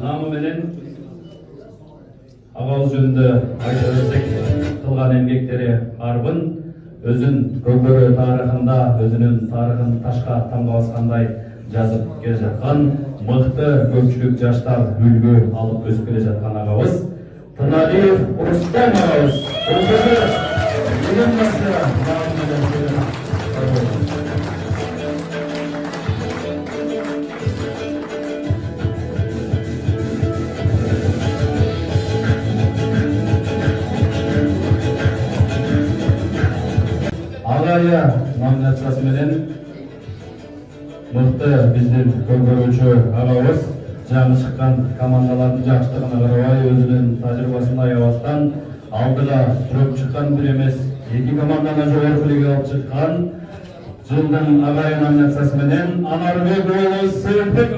намы менен агабыз жөнүндө айта берсек, кылган эмгектери арбын, өзүн көкбөрү тарыхында өзүнүн тарыхын ташка тамга баскандай жазып келе жаткан мыкты көпчүлүк жаштар үлгү алып өсүп келе жаткан агабыз Тыналиев Рустам агабыз. Агая номинациясы менен мыкты биздин көкбөрүүчү агабыз жаңы чыккан командалардын жакшылыгына карабай өзүнүн тажрыйбасын аябастан алдыга сүрөп чыккан бир эмес 2 команданы жогорку лигага алып чыккан жылдын агай номинациясы менен Анарбек уулу Серикбек.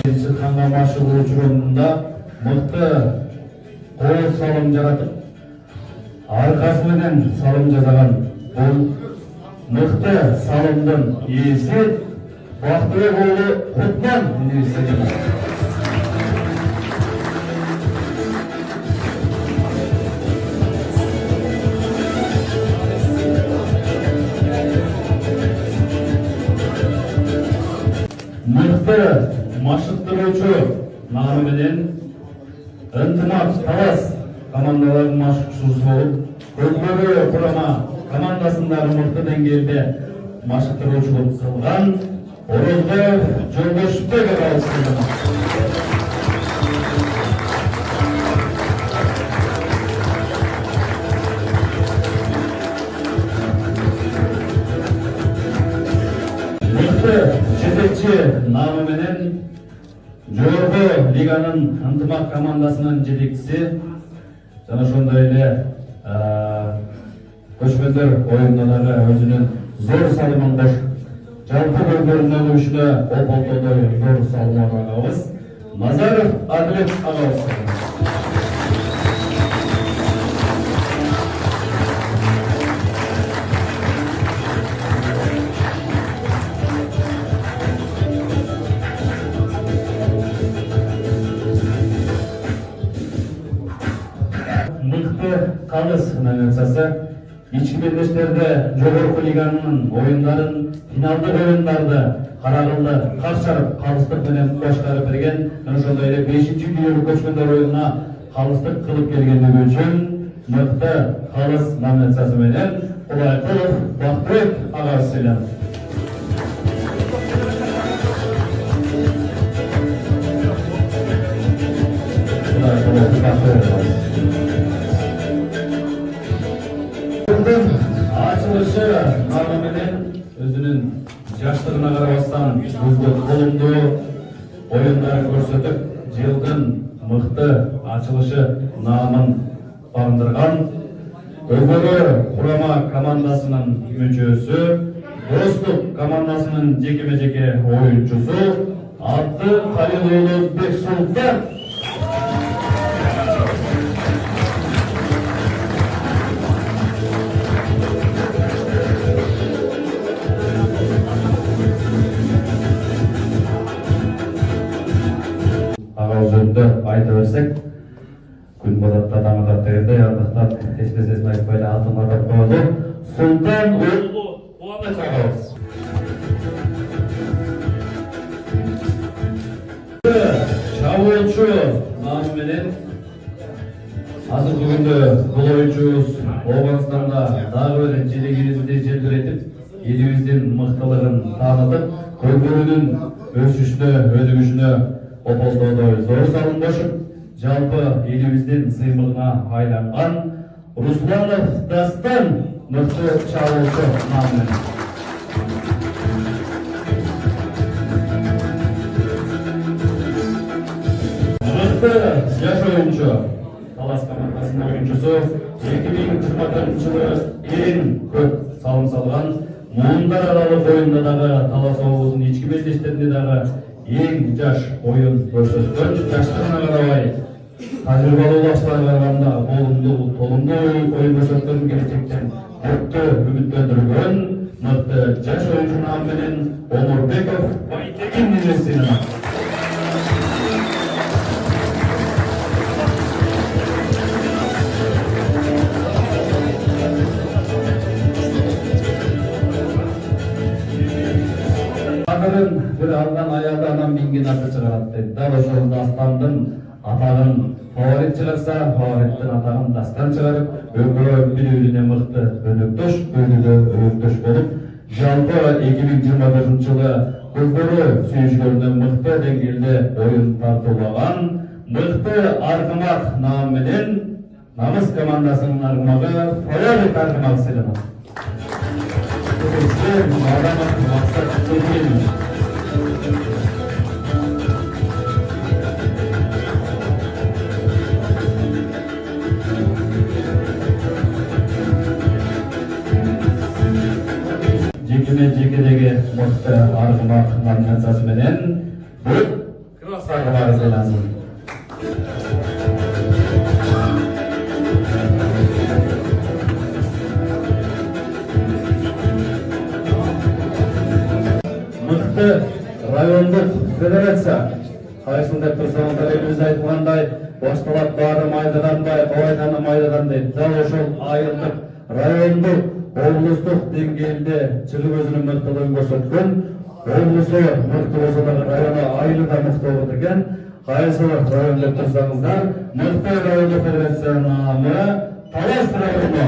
Чыкканга машыгуу учурунда мыкты кол салым жаратып, аркасы менен салым жасаган бул мыкты салымдын ээси Бактыбек уулу Кутман университети. Мыкты машыктыруучу намы менен Ынтымак Талас командаларынын машыктыруучусу болуп, Көкбөрү курама командасындагы мыкты деңгээлде машыктыруучулук кылган Орозбаев Жолдошбек агабыз. Мыкты жетекчи намы менен жогорку лиганын Ынтымак командасынын жетекчиси жана ошондой эле көчмөндөр оюнунда дагы өзүнүн зор салымын кошуп, жалпы көкбөрүнүн өнүгүшүнө ополтодой зор салым агабыз Назаров Адилет агабыз. Мыкты калыс номинациясы ички белдештерде жогорку лиганын оюндарын, финалдык оюндарды карагылды каршарып калыстык менен башкарып берген, ошондой эле 5-дүйнөлүк көчмөндөр оюнуна калыстык кылып келгендиги үчүн мыкты калыс номинациясы менен Кулайкулов Бактыбек агабыз сыйланды. Ачылышы намы менен өзүнүн жаштыгына карабастан көзгө колумдуу оюндарын көрсөтүп, жылдын мыкты ачылышы наамын багындырган Көкбөрү курама командасынын мүчөсү, Достук командасынын жекеме-жеке оюнчусу Абды Калил уулу Бексултан. Жөнүндө айта берсек, күн болотта таң атат дегенде, андыктан эсмесесин айтпай эле атын атап коелу. Султан уулу Кубаныч агабыз. Чабуулчу намы менен азыркы күндө бул оюнчубуз Оогунстанда дагы бир желегибизди желбиретип, элибиздин мыктылыгын таанытып, көкбөрүнүн өсүшүнө, өнүгүшүнө ополтодой зор салым кошуп, жалпы элибиздин сыймыгына айланган Русланов Дастан мыкты чабуулчу намы менен. Мыкты жаш оюнчу Талас командасынын оюнчусу 2024 жылы эң көп салым салган, муундар аралык оюнда дагы Талас облусунун ички белдештеринде дагы ең жаш ойын көрсөткөн, жаштыгына карабай тажрыйбалуу башчыларга караганда толумдуу oyun көрсөткөн, келечектен мыкты үмүттөндүргөн мыкты жаш оюнчу наамы менен Омурбеков Байтегин энесин bir algan ayağda anam mingin atı çıkarat dedi. Dal ошол дастандын атагын фаворит чыгарса, фавориттин атагын дастан чыгарып, өңгө бири-бирине мыкты өнөктөш, өнүгө өнөктөш болуп, жалпы 2024 жылы көздөрү сүйүшкөндөн мыкты деңгээлде оюн тартуулаган мыкты Аргымак наамы менен намыс командасынын аргымагы Фаярик Аргымак сыйланат. Жекедегі мықты Аргымак номинациясы менен Кросс Аргымак сыйлансын. Мыкты райондук федерация кайсында турсаңыздар, элибиз айтылгандай башталат баары майдаданбай, абайданы майдадандай, дал ошол айылдык райондук облустук деңгээлде чыгып өзүнүн мыктылыгын көрсөткөн, облусу мыкты болсо дагы району айылы да мыкты болот экен. Кайсы район деп турсаңыздар, мыкты райондук федерациянын наамы Талас району